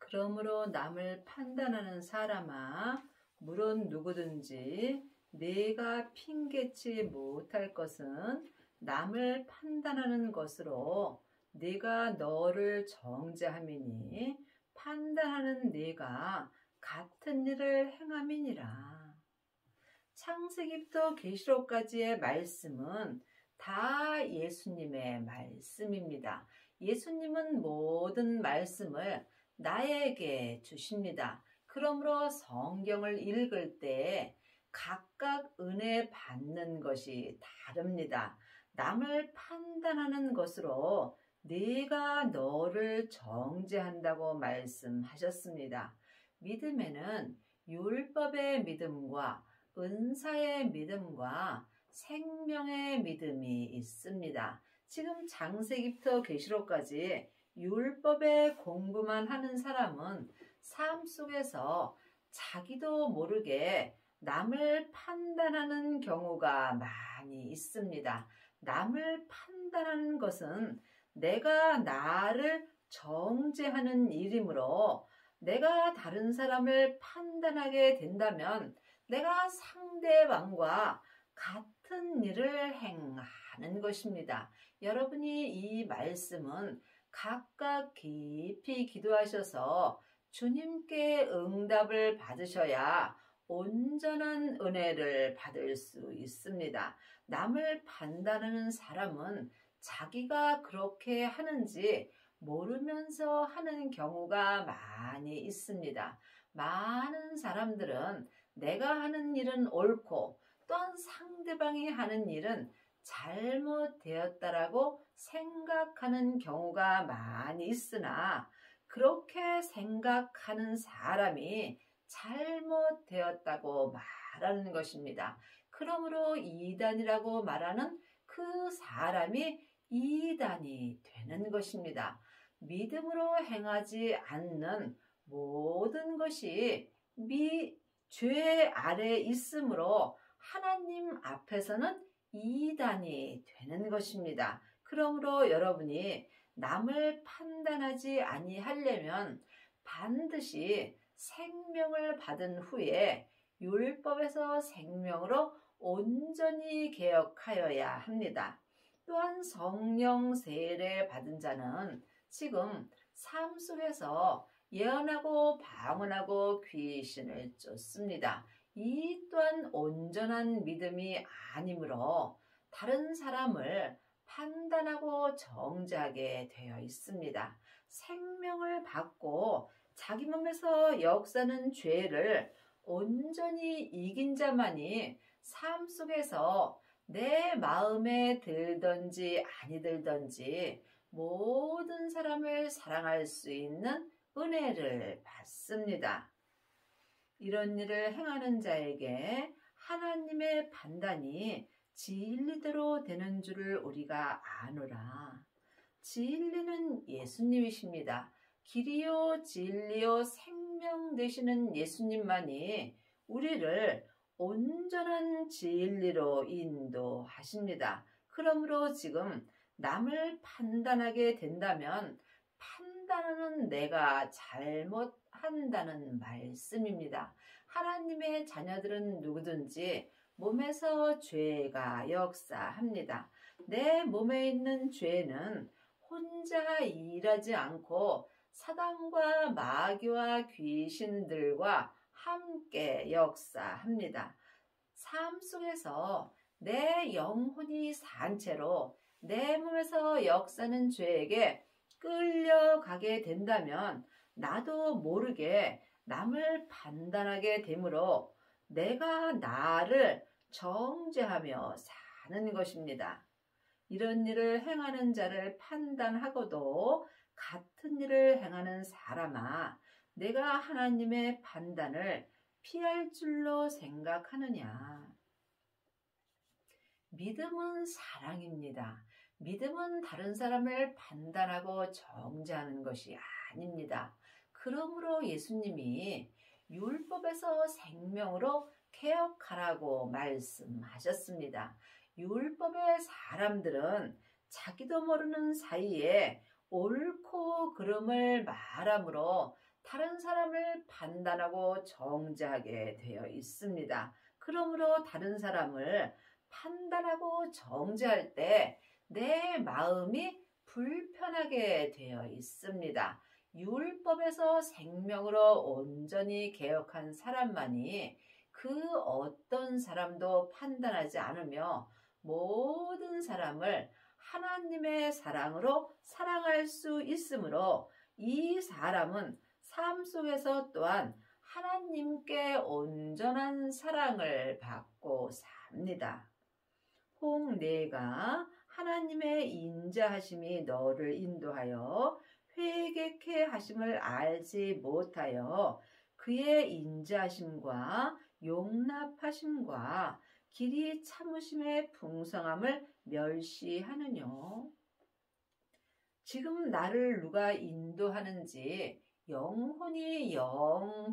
그러므로 남을 판단하는 사람아, 물론 누구든지 네가 핑계치 못할 것은 남을 판단하는 것으로 네가 너를 정죄함이니 판단하는 네가 같은 일을 행함이니라. 창세기부터 계시록까지의 말씀은 다 예수님의 말씀입니다. 예수님은 모든 말씀을 나에게 주십니다. 그러므로 성경을 읽을 때 각각 은혜 받는 것이 다릅니다. 남을 판단하는 것으로 네가 너를 정죄한다고 말씀하셨습니다. 믿음에는 율법의 믿음과 은사의 믿음과 생명의 믿음이 있습니다. 지금 창세기부터 계시록까지 율법의 공부만 하는 사람은 삶 속에서 자기도 모르게 남을 판단하는 경우가 많이 있습니다. 남을 판단하는 것은 내가 나를 정죄하는 일이므로 내가 다른 사람을 판단하게 된다면 내가 상대방과 같은 일을 행하는 것입니다. 여러분이 이 말씀은 각각 깊이 기도하셔서 주님께 응답을 받으셔야 온전한 은혜를 받을 수 있습니다. 남을 판단하는 사람은 자기가 그렇게 하는지 모르면서 하는 경우가 많이 있습니다. 많은 사람들은 내가 하는 일은 옳고 또한 상대방이 하는 일은 잘못되었다라고 생각하는 경우가 많이 있으나 그렇게 생각하는 사람이 잘못되었다고 말하는 것입니다. 그러므로 이단이라고 말하는 그 사람이 이단이 되는 것입니다. 믿음으로 행하지 않는 모든 것이 죄 아래 있으므로 하나님 앞에서는 이단이 되는 것입니다. 그러므로 여러분이 남을 판단하지 아니하려면 반드시 생명을 받은 후에 율법에서 생명으로 온전히 개혁하여야 합니다. 또한 성령 세례 받은 자는 지금 삶 속에서 예언하고 방언하고 귀신을 쫓습니다. 이 또한 온전한 믿음이 아니므로 다른 사람을 판단하고 정죄하게 되어 있습니다. 생명을 받고 자기 몸에서 역사는 죄를 온전히 이긴 자만이 삶 속에서 내 마음에 들든지 아니 들든지 모든 사람을 사랑할 수 있는 은혜를 받습니다. 이런 일을 행하는 자에게 하나님의 판단이 진리대로 되는 줄을 우리가 아노라. 진리는 예수님이십니다. 길이요 진리요 생명 되시는 예수님만이 우리를 온전한 진리로 인도하십니다. 그러므로 지금 남을 판단하게 된다면 판단하는 내가 잘못한다는 말씀입니다. 하나님의 자녀들은 누구든지 몸에서 죄가 역사합니다. 내 몸에 있는 죄는 혼자 일하지 않고 사단과 마귀와 귀신들과 함께 역사합니다. 삶 속에서 내 영혼이 산 채로 내 몸에서 역사는 죄에게 끌려가게 된다면 나도 모르게 남을 판단하게 되므로 내가 나를 정죄하며 사는 것입니다. 이런 일을 행하는 자를 판단하고도 같은 일을 행하는 사람아, 내가 하나님의 판단을 피할 줄로 생각하느냐. 믿음은 사랑입니다. 믿음은 다른 사람을 판단하고 정죄하는 것이 아닙니다. 그러므로 예수님이 율법에서 생명으로 개혁하라고 말씀하셨습니다. 율법의 사람들은 자기도 모르는 사이에 옳고 그름을 말함으로 다른 사람을 판단하고 정죄하게 되어 있습니다. 그러므로 다른 사람을 판단하고 정죄할 때 내 마음이 불편하게 되어 있습니다. 율법에서 생명으로 온전히 개혁한 사람만이 그 어떤 사람도 판단하지 않으며 모든 사람을 하나님의 사랑으로 사랑할 수 있으므로 이 사람은 삶 속에서 또한 하나님께 온전한 사랑을 받고 삽니다. 혹 내가 하나님의 인자하심이 너를 인도하여 회개케 하심을 알지 못하여 그의 인자하심과 용납하심과 길이 참으심의 풍성함을 멸시하느뇨. 지금 나를 누가 인도하는지 영혼이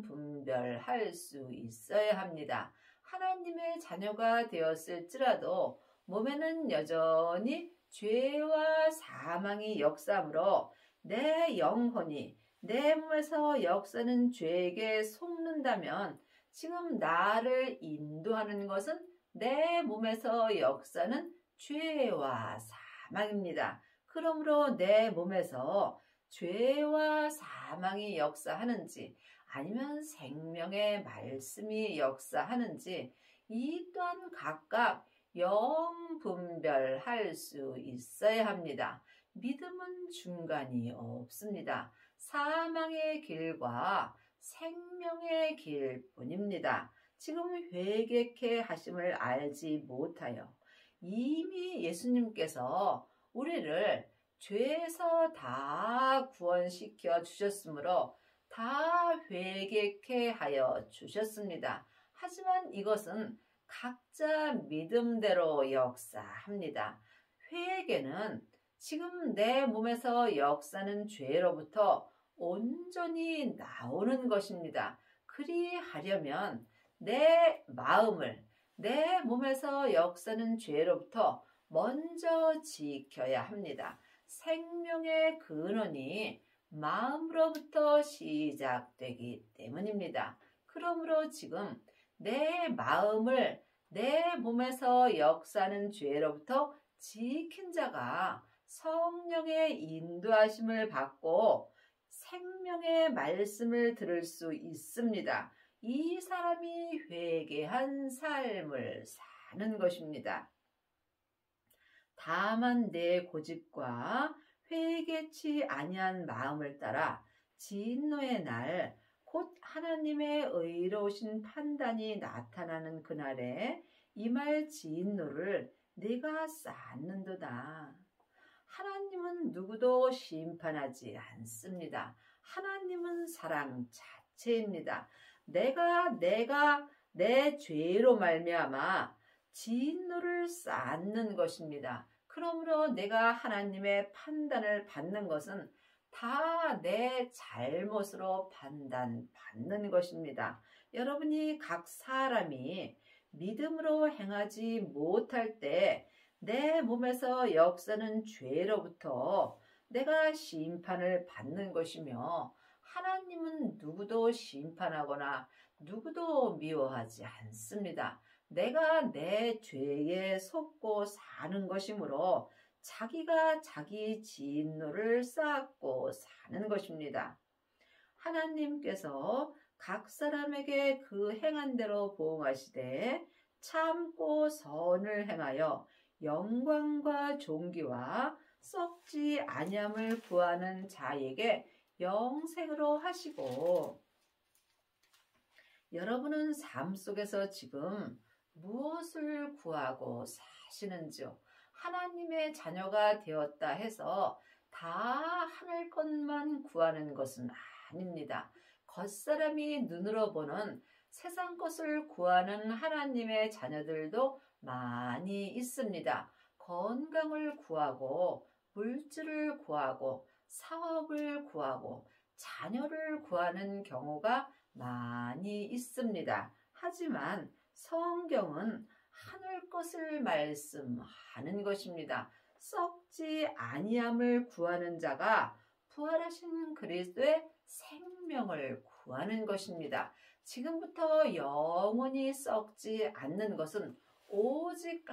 분별할 수 있어야 합니다. 하나님의 자녀가 되었을지라도 몸에는 여전히 죄와 사망이 역사하므로 내 영혼이 내 몸에서 역사는 죄에게 속는다면 지금 나를 인도하는 것은 내 몸에서 역사는 죄와 사망입니다. 그러므로 내 몸에서 죄와 사망이 역사하는지 아니면 생명의 말씀이 역사하는지 이 또한 각각 분별할 수 있어야 합니다. 믿음은 중간이 없습니다. 사망의 길과 생명의 길뿐입니다. 지금 회개케 하심을 알지 못하여 이미 예수님께서 우리를 죄에서 다 구원시켜 주셨으므로 다 회개케 하여 주셨습니다. 하지만 이것은 각자 믿음대로 역사합니다. 회개는 지금 내 몸에서 역사는 죄로부터 온전히 나오는 것입니다. 그리하려면 내 마음을 내 몸에서 역사는 죄로부터 먼저 지켜야 합니다. 생명의 근원이 마음으로부터 시작되기 때문입니다. 그러므로 지금 내 마음을 내 몸에서 역사하는 죄로부터 지킨 자가 성령의 인도하심을 받고 생명의 말씀을 들을 수 있습니다. 이 사람이 회개한 삶을 사는 것입니다. 다만 내 고집과 회개치 아니한 마음을 따라 진노의 날 곧 하나님의 의로우신 판단이 나타나는 그날에 임할 진노를 내가 쌓는도다. 하나님은 누구도 심판하지 않습니다. 하나님은 사랑 자체입니다. 내가 내 죄로 말미암아 진노를 쌓는 것입니다. 그러므로 내가 하나님의 판단을 받는 것은 다 내 잘못으로 판단받는 것입니다. 여러분이 각 사람이 믿음으로 행하지 못할 때 내 몸에서 역사는 죄로부터 내가 심판을 받는 것이며 하나님은 누구도 심판하거나 누구도 미워하지 않습니다. 내가 내 죄에 속고 사는 것이므로 자기가 자기 진노를 쌓고 사는 것입니다. 하나님께서 각 사람에게 그 행한 대로 보응하시되 참고 선을 행하여 영광과 존귀와 썩지 아니함을 구하는 자에게 영생으로 하시고, 여러분은 삶 속에서 지금 무엇을 구하고 사시는지요? 하나님의 자녀가 되었다 해서 다 하늘 것만 구하는 것은 아닙니다. 겉사람이 눈으로 보는 세상 것을 구하는 하나님의 자녀들도 많이 있습니다. 건강을 구하고 물질을 구하고 사업을 구하고 자녀를 구하는 경우가 많이 있습니다. 하지만 성경은 하늘 것을 말씀하는 것입니다. 썩지 아니함을 구하는 자가 부활하신 그리스도의 생명을 구하는 것입니다. 지금부터 영원히 썩지 않는 것은 오직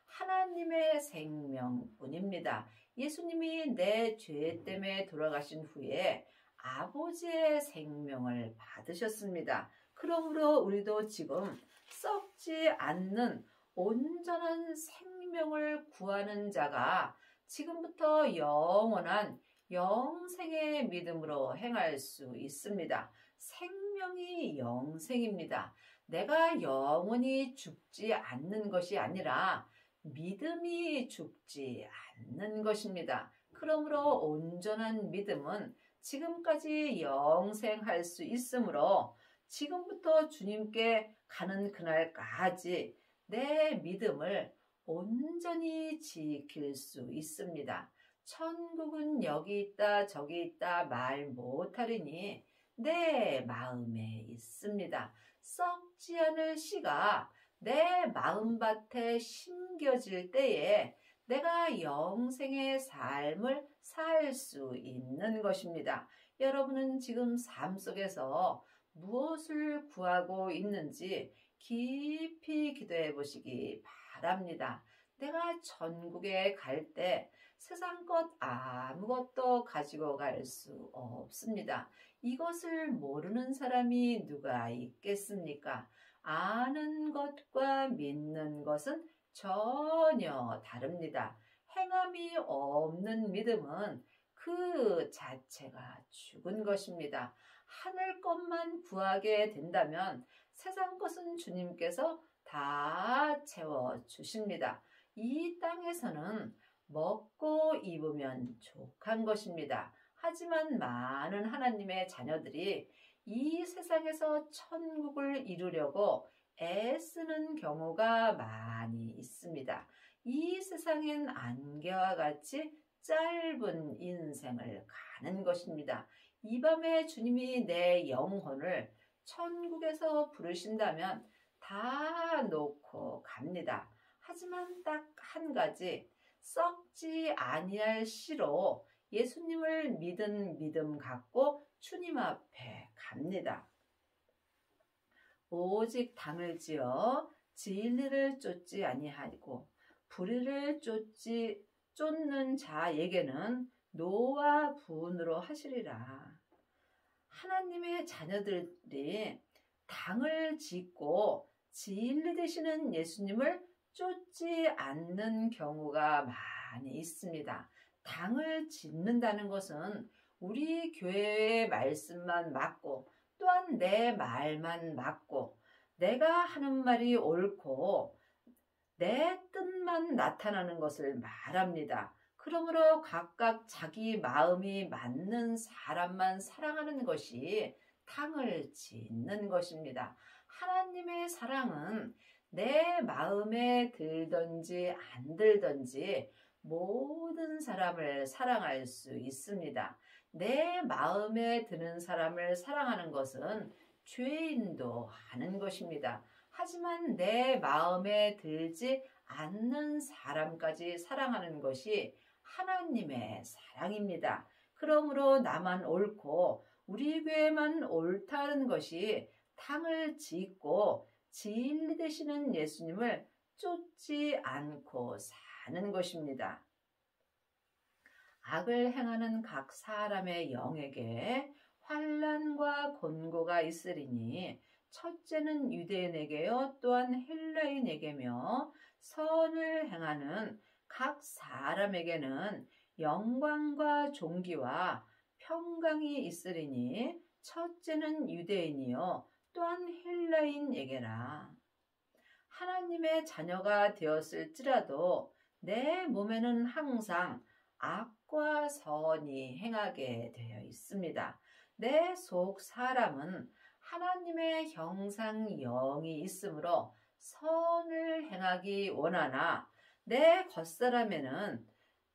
하나님의 생명뿐입니다. 예수님이 내 죄 때문에 돌아가신 후에 아버지의 생명을 받으셨습니다. 그러므로 우리도 지금 썩지 않는 온전한 생명을 구하는 자가 지금부터 영원한 영생의 믿음으로 행할 수 있습니다. 생명이 영생입니다. 내가 영원히 죽지 않는 것이 아니라 믿음이 죽지 않는 것입니다. 그러므로 온전한 믿음은 지금까지 영생할 수 있으므로 지금부터 주님께 가는 그날까지 내 믿음을 온전히 지킬 수 있습니다. 천국은 여기 있다 저기 있다 말 못하리니 내 마음에 있습니다. 썩지 않을 씨가 내 마음밭에 심겨질 때에 내가 영생의 삶을 살 수 있는 것입니다. 여러분은 지금 삶 속에서 무엇을 구하고 있는지 깊이 기도해 보시기 바랍니다. 내가 천국에 갈 때 세상 것 아무것도 가지고 갈 수 없습니다. 이것을 모르는 사람이 누가 있겠습니까? 아는 것과 믿는 것은 전혀 다릅니다. 행함이 없는 믿음은 그 자체가 죽은 것입니다. 하늘 것만 구하게 된다면 세상 것은 주님께서 다 채워주십니다. 이 땅에서는 먹고 입으면 족한 것입니다. 하지만 많은 하나님의 자녀들이 이 세상에서 천국을 이루려고 애쓰는 경우가 많이 있습니다. 이 세상엔 안개와 같이 짧은 인생을 가는 것입니다. 이 밤에 주님이 내 영혼을 천국에서 부르신다면 다 놓고 갑니다. 하지만 딱 한 가지, 썩지 아니할 씨로 예수님을 믿은 믿음 갖고 주님 앞에 갑니다. 오직 당을 지어 진리를 쫓지 아니하고 불의를 쫓는 자에게는 노와 분으로 하시리라. 하나님의 자녀들이 당을 짓고 진리 되시는 예수님을 쫓지 않는 경우가 많이 있습니다. 당을 짓는다는 것은 우리 교회의 말씀만 맞고 또한 내 말만 맞고 내가 하는 말이 옳고 내 뜻만 나타나는 것을 말합니다. 그러므로 각각 자기 마음이 맞는 사람만 사랑하는 것이 당을 짓는 것입니다. 하나님의 사랑은 내 마음에 들든지 안 들든지 모든 사람을 사랑할 수 있습니다. 내 마음에 드는 사람을 사랑하는 것은 죄인도 하는 것입니다. 하지만 내 마음에 들지 않는 사람까지 사랑하는 것이 하나님의 사랑입니다. 그러므로 나만 옳고 우리 교회만 옳다는 것이 당을 짓고 진리 되시는 예수님을 쫓지 않고 사는 것입니다. 악을 행하는 각 사람의 영에게 환난과 곤고가 있으리니 첫째는 유대인에게요 또한 헬라인에게며 선을 행하는 각 사람에게는 영광과 존귀와 평강이 있으리니 첫째는 유대인이요 또한 헬라인에게라. 하나님의 자녀가 되었을지라도 내 몸에는 항상 악과 선이 행하게 되어 있습니다. 내 속 사람은 하나님의 형상 영이 있으므로 선을 행하기 원하나 내 겉사람에는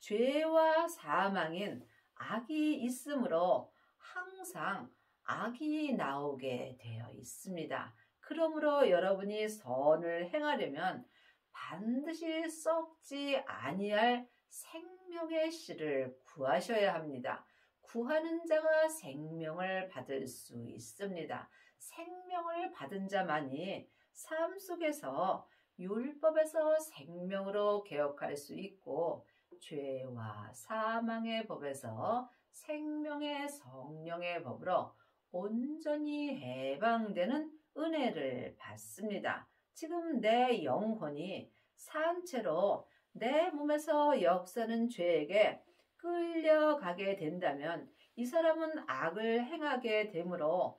죄와 사망인 악이 있으므로 항상 악이 나오게 되어 있습니다. 그러므로 여러분이 선을 행하려면 반드시 썩지 아니할 생명의 씨를 구하셔야 합니다. 구하는 자가 생명을 받을 수 있습니다. 생명을 받은 자만이 삶 속에서 율법에서 생명으로 개혁할 수 있고 죄와 사망의 법에서 생명의 성령의 법으로 온전히 해방되는 은혜를 받습니다. 지금 내 영혼이 산채로 내 몸에서 역사는 죄에게 끌려가게 된다면 이 사람은 악을 행하게 되므로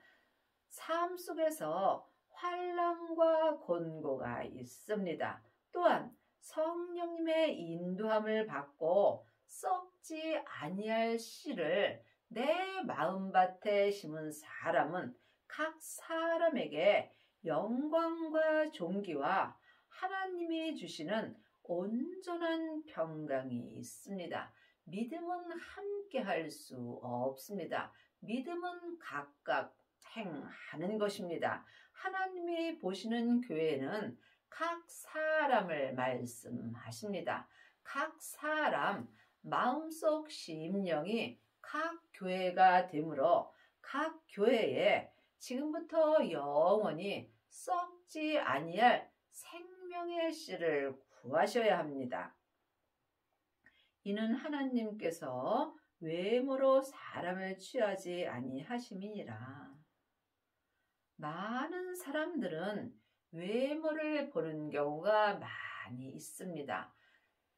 삶 속에서 환난과 곤고가 있습니다. 또한 성령님의 인도함을 받고 썩지 아니할 씨를 내 마음밭에 심은 사람은 각 사람에게 영광과 존귀와 하나님이 주시는 온전한 평강이 있습니다. 믿음은 함께 할 수 없습니다. 믿음은 각각 행하는 것입니다. 하나님이 보시는 교회는 각 사람을 말씀하십니다. 각 사람 마음속 심령이 각 교회가 되므로 각 교회에 지금부터 영원히 썩지 아니할 생명의 씨를 구하셔야 합니다. 이는 하나님께서 외모로 사람을 취하지 아니하심이니라. 많은 사람들은 외모를 보는 경우가 많이 있습니다.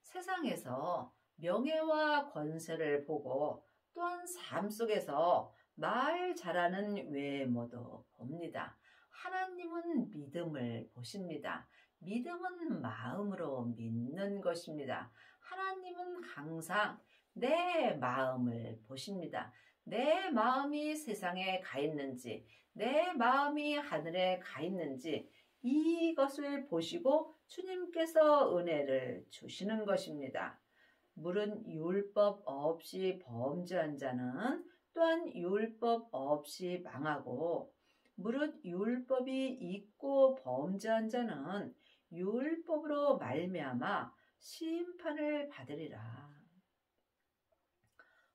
세상에서 명예와 권세를 보고 또한 삶 속에서 말 잘하는 외모도 봅니다. 하나님은 믿음을 보십니다. 믿음은 마음으로 믿는 것입니다. 하나님은 항상 내 마음을 보십니다. 내 마음이 세상에 가 있는지, 내 마음이 하늘에 가 있는지 이것을 보시고 주님께서 은혜를 주시는 것입니다. 물은 율법 없이 범죄한 자는 또한 율법 없이 망하고 무릇 율법이 있고 범죄한 자는 율법으로 말미암아 심판을 받으리라.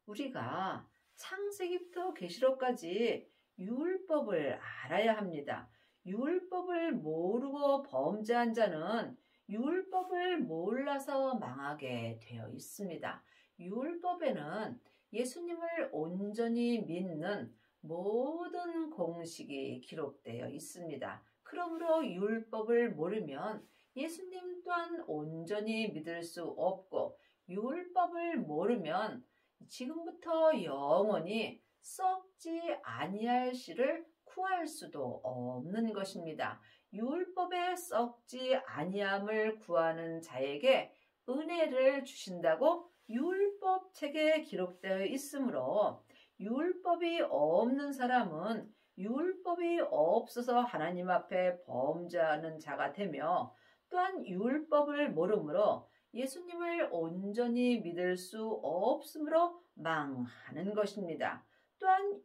우리가 창세기부터 계시록까지 율법을 알아야 합니다. 율법을 모르고 범죄한 자는 율법을 몰라서 망하게 되어 있습니다. 율법에는 예수님을 온전히 믿는 모든 공식이 기록되어 있습니다. 그러므로 율법을 모르면 예수님 또한 온전히 믿을 수 없고 율법을 모르면 지금부터 영원히 썩지 아니할 씨를 구할 수도 없는 것입니다. 율법에 썩지 아니함을 구하는 자에게 은혜를 주신다고 율법책에 기록되어 있으므로 율법이 없는 사람은 율법이 없어서 하나님 앞에 범죄하는 자가 되며 또한 율법을 모르므로 예수님을 온전히 믿을 수 없으므로 망하는 것입니다. 또한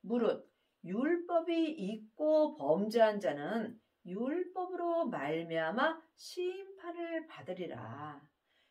무릇 율법이 있고 범죄한 자는 율법으로 말미암아 심판을 받으리라.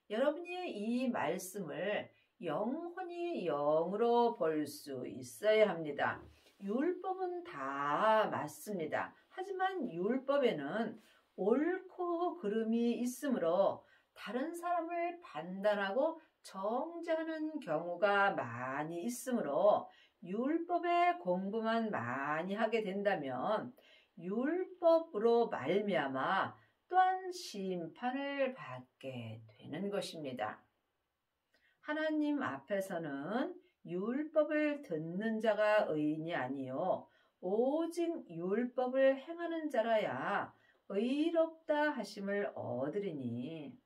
여러분이 이 말씀을 영혼이 영으로 볼 수 있어야 합니다. 율법은 다 맞습니다. 하지만 율법에는 옳고 그름이 있으므로 다른 사람을 판단하고 정죄하는 경우가 많이 있으므로 율법의 공부만 많이 하게 된다면 율법으로 말미암아 또한 심판을 받게 되는 것입니다. 하나님 앞에서는 율법을 듣는 자가 의인이 아니요 오직 율법을 행하는 자라야 의롭다 하심을 얻으리니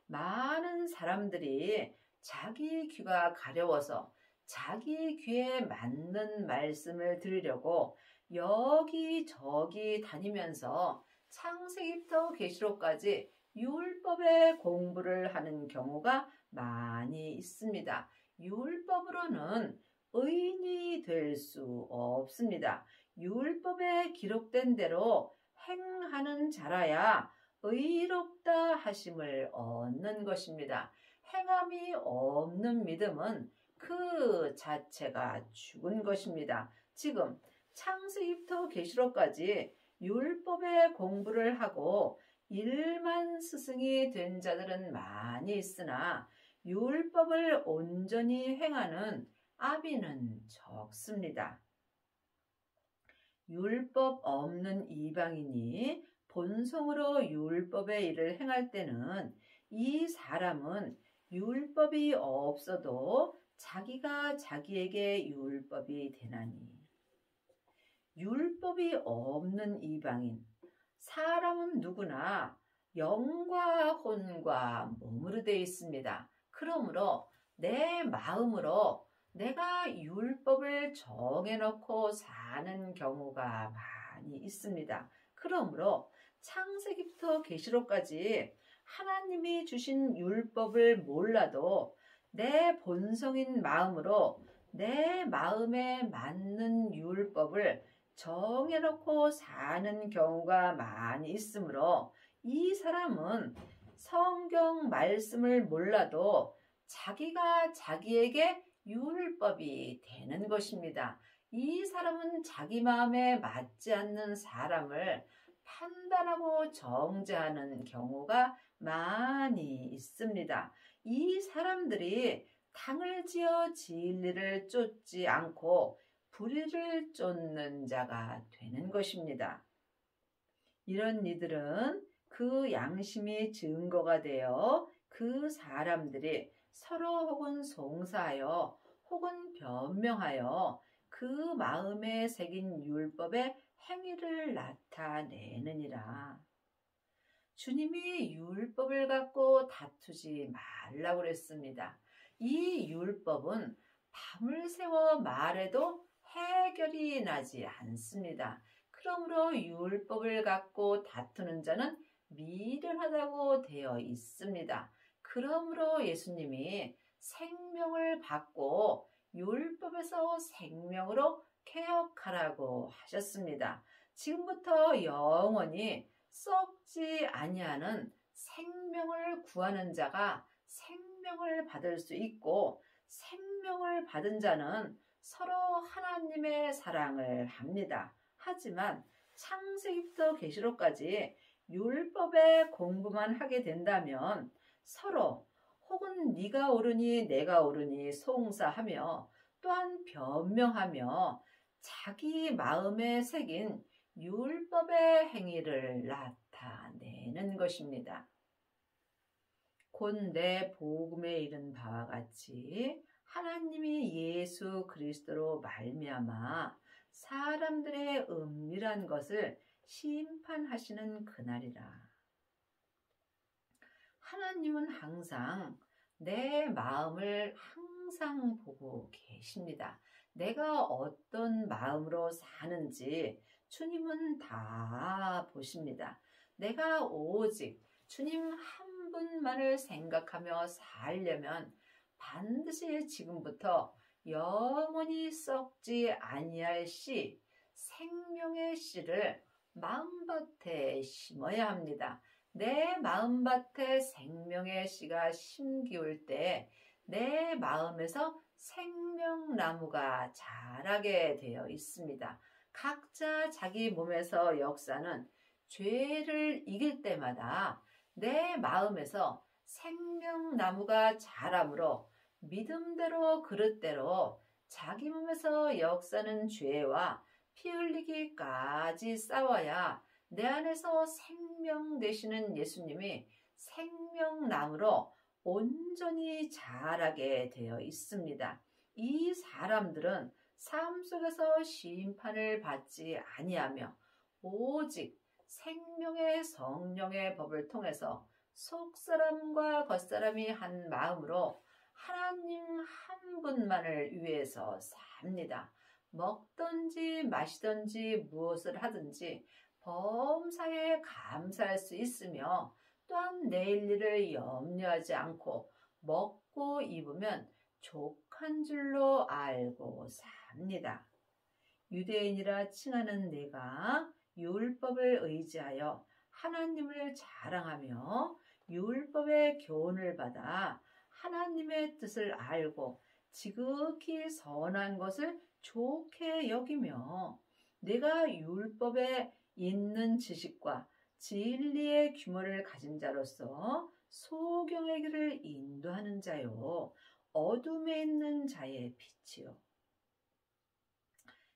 많은 사람들이 자기 귀가 가려워서 자기 귀에 맞는 말씀을 들으려고 여기저기 다니면서 창세기부터 계시록까지 율법의 공부를 하는 경우가 많이 있습니다. 율법으로는 의인이 될 수 없습니다. 율법에 기록된 대로 행하는 자라야 의롭다 하심을 얻는 것입니다. 행함이 없는 믿음은 그 자체가 죽은 것입니다. 지금 창세기부터 계시록까지 율법의 공부를 하고 일만 스승이 된 자들은 많이 있으나 율법을 온전히 행하는 아비는 적습니다. 율법 없는 이방인이 본성으로 율법의 일을 행할 때는 이 사람은 율법이 없어도 자기가 자기에게 율법이 되나니. 율법이 없는 이방인, 사람은 누구나 영과 혼과 몸으로 되어 있습니다. 그러므로 내 마음으로 내가 율법을 정해놓고 사는 경우가 많이 있습니다. 그러므로 창세기부터 계시록까지 하나님이 주신 율법을 몰라도 내 본성인 마음으로 내 마음에 맞는 율법을 정해놓고 사는 경우가 많이 있으므로 이 사람은 성경 말씀을 몰라도 자기가 자기에게 율법이 되는 것입니다. 이 사람은 자기 마음에 맞지 않는 사람을 판단하고 정죄하는 경우가 많이 있습니다. 이 사람들이 당을 지어 진리를 쫓지 않고 불의를 쫓는 자가 되는 것입니다. 이런 이들은 그 양심이 증거가 되어 그 사람들이 서로 혹은 송사하여 혹은 변명하여 그 마음에 새긴 율법의 행위를 나타내느니라. 주님이 율법을 갖고 다투지 말라고 그랬습니다. 이 율법은 밤을 새워 말해도 해결이 나지 않습니다. 그러므로 율법을 갖고 다투는 자는 미련하다고 되어 있습니다. 그러므로 예수님이 생명을 받고 율법에서 생명으로 개혁하라고 하셨습니다. 지금부터 영원히 썩지 아니하는 생명을 구하는 자가 생명을 받을 수 있고, 생명을 받은 자는 서로 하나님의 사랑을 합니다. 하지만 창세기부터 계시록까지 율법의 공부만 하게 된다면 서로 혹은 네가 옳으니 내가 옳으니 송사하며 또한 변명하며 자기 마음에 새긴 율법의 행위를 나타내는 것입니다. 곧 내 복음에 이른 바와 같이 하나님이 예수 그리스도로 말미암아 사람들의 은밀한 것을 심판하시는 그날이라. 하나님은 항상 내 마음을 항상 보고 계십니다. 내가 어떤 마음으로 사는지 주님은 다 보십니다. 내가 오직 주님 한 분만을 생각하며 살려면 반드시 지금부터 영원히 썩지 아니할 씨, 생명의 씨를 마음밭에 심어야 합니다. 내 마음밭에 생명의 씨가 심기울 때 내 마음에서 생명나무가 자라게 되어 있습니다. 각자 자기 몸에서 역사는 죄를 이길 때마다 내 마음에서 생명나무가 자라므로 믿음대로 그릇대로 자기 몸에서 역사는 죄와 피 흘리기까지 싸워야 내 안에서 생명 되시는 예수님이 생명나무로 온전히 자라게 되어 있습니다. 이 사람들은 삶 속에서 심판을 받지 아니하며 오직 생명의 성령의 법을 통해서 속사람과 겉사람이 한 마음으로 하나님 한 분만을 위해서 삽니다. 먹든지 마시든지 무엇을 하든지 범사에 감사할 수 있으며 또한 내일 일을 염려하지 않고 먹고 입으면 족한 줄로 알고 삽니다. 유대인이라 칭하는 내가 율법을 의지하여 하나님을 자랑하며 율법의 교훈을 받아 하나님의 뜻을 알고 지극히 선한 것을 좋게 여기며 내가 율법에 있는 지식과 진리의 규모를 가진 자로서 소경의 길을 인도하는 자요, 어둠에 있는 자의 빛이요.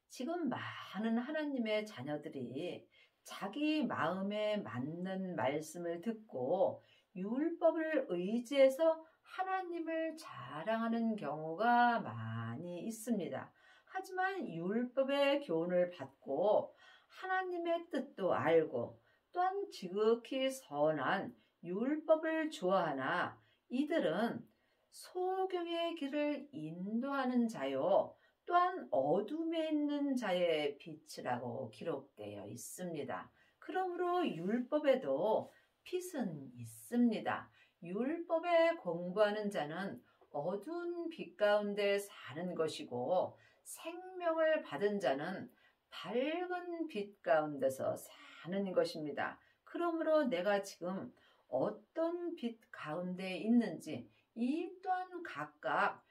지금 많은 하나님의 자녀들이 자기 마음에 맞는 말씀을 듣고 율법을 의지해서 하나님을 자랑하는 경우가 많이 있습니다. 하지만 율법의 교훈을 받고 하나님의 뜻도 알고 또한 지극히 선한 율법을 좋아하나 이들은 소경의 길을 인도하는 자요, 또한 어둠에 있는 자의 빛이라고 기록되어 있습니다. 그러므로 율법에도 빛은 있습니다. 율법에 공부하는 자는 어두운 빛 가운데 사는 것이고 생명을 받은 자는 밝은 빛 가운데서 사는 것입니다. 그러므로 내가 지금 어떤 빛 가운데 있는지 이 또한 각각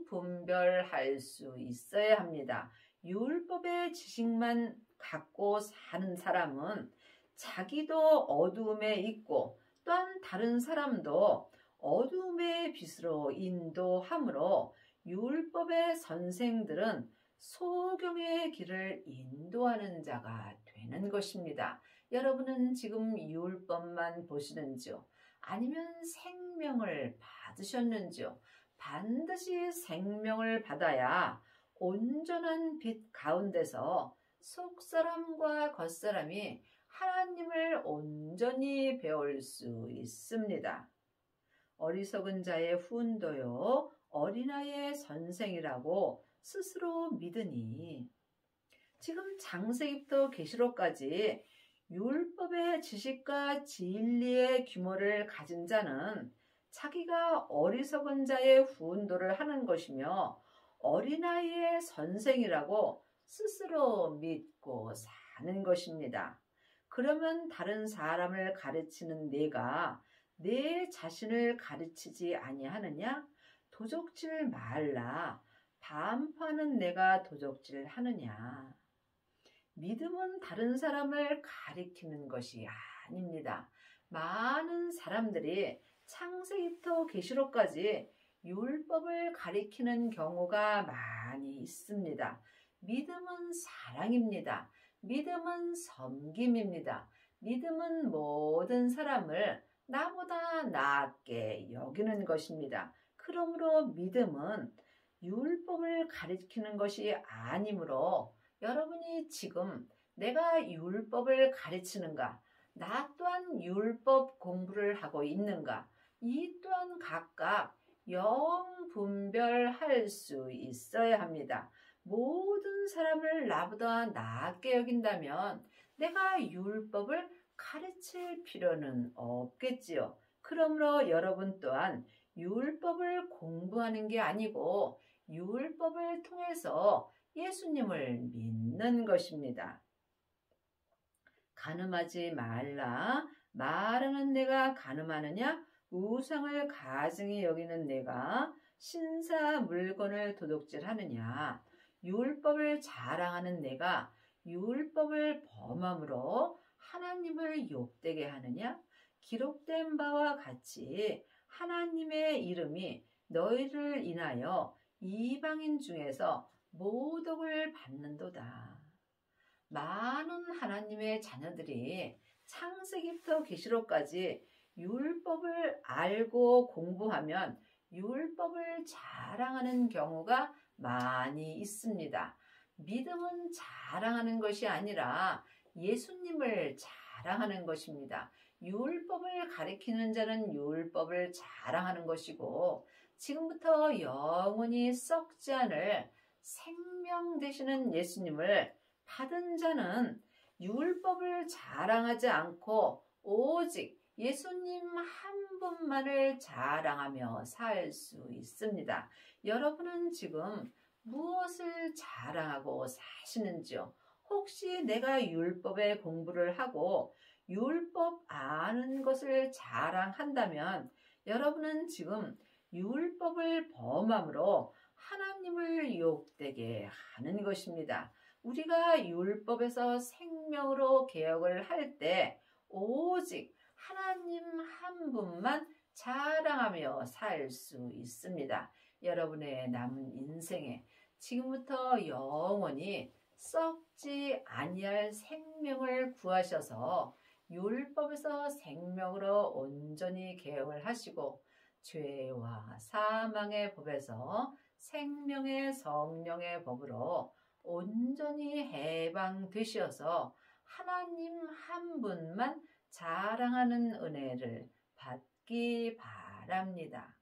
분별할 수 있어야 합니다. 율법의 지식만 갖고 사는 사람은 자기도 어두움에 있고 또한 다른 사람도 어두움의 빛으로 인도하므로 율법의 선생들은 소경의 길을 인도하는 자가 되는 것입니다. 여러분은 지금 율법만 보시는지요? 아니면 생명을 받으셨는지요? 반드시 생명을 받아야 온전한 빛 가운데서 속사람과 겉사람이 하나님을 온전히 배울 수 있습니다. 어리석은 자의 훈도요, 어린아이의 선생이라고 스스로 믿으니 지금 창세기부터 계시록까지 율법의 지식과 진리의 규모를 가진 자는 자기가 어리석은 자의 훈도를 하는 것이며 어린아이의 선생이라고 스스로 믿고 사는 것입니다. 그러면 다른 사람을 가르치는 내가 내 자신을 가르치지 아니하느냐? 도적질 말라. 반파는 내가 도적질 하느냐? 믿음은 다른 사람을 가리키는 것이 아닙니다. 많은 사람들이 창세기부터 계시록까지 율법을 가리키는 경우가 많이 있습니다. 믿음은 사랑입니다. 믿음은 섬김입니다. 믿음은 모든 사람을 나보다 낫게 여기는 것입니다. 그러므로 믿음은 율법을 가리키는 것이 아니므로 여러분이 지금 내가 율법을 가르치는가, 나 또한 율법 공부를 하고 있는가, 이 또한 각각 분별할 수 있어야 합니다. 모든 사람을 나보다 낫게 여긴다면 내가 율법을 가르칠 필요는 없겠지요. 그러므로 여러분 또한 율법을 공부하는 게 아니고 율법을 통해서 예수님을 믿는 것입니다. 가늠하지 말라. 말하는 내가 가늠하느냐? 우상을 가증히 여기는 내가 신사 물건을 도둑질하느냐? 율법을 자랑하는 내가 율법을 범함으로 하나님을 욕되게 하느냐? 기록된 바와 같이 하나님의 이름이 너희를 인하여 이방인 중에서 모독을 받는도다. 많은 하나님의 자녀들이 창세기부터 계시록까지 율법을 알고 공부하면 율법을 자랑하는 경우가 많이 있습니다. 믿음은 자랑하는 것이 아니라 예수님을 자랑하는 것입니다. 율법을 가리키는 자는 율법을 자랑하는 것이고 지금부터 영원히 썩지 않을 생명 되시는 예수님을 받은 자는 율법을 자랑하지 않고 오직 예수님 한 분만을 자랑하며 살 수 있습니다. 여러분은 지금 무엇을 자랑하고 사시는지요? 혹시 내가 율법의 공부를 하고 율법 아는 것을 자랑한다면 여러분은 지금 율법을 범함으로 하나님을 유혹되게 하는 것입니다. 우리가 율법에서 생명으로 개혁을 할 때 오직 하나님 한 분만 자랑하며 살 수 있습니다. 여러분의 남은 인생에 지금부터 영원히 썩지 아니할 생명을 구하셔서 율법에서 생명으로 온전히 개혁을 하시고 죄와 사망의 법에서 생명의 성령의 법으로 온전히 해방되셔서 하나님 한 분만 자랑하는 은혜를 받기 바랍니다.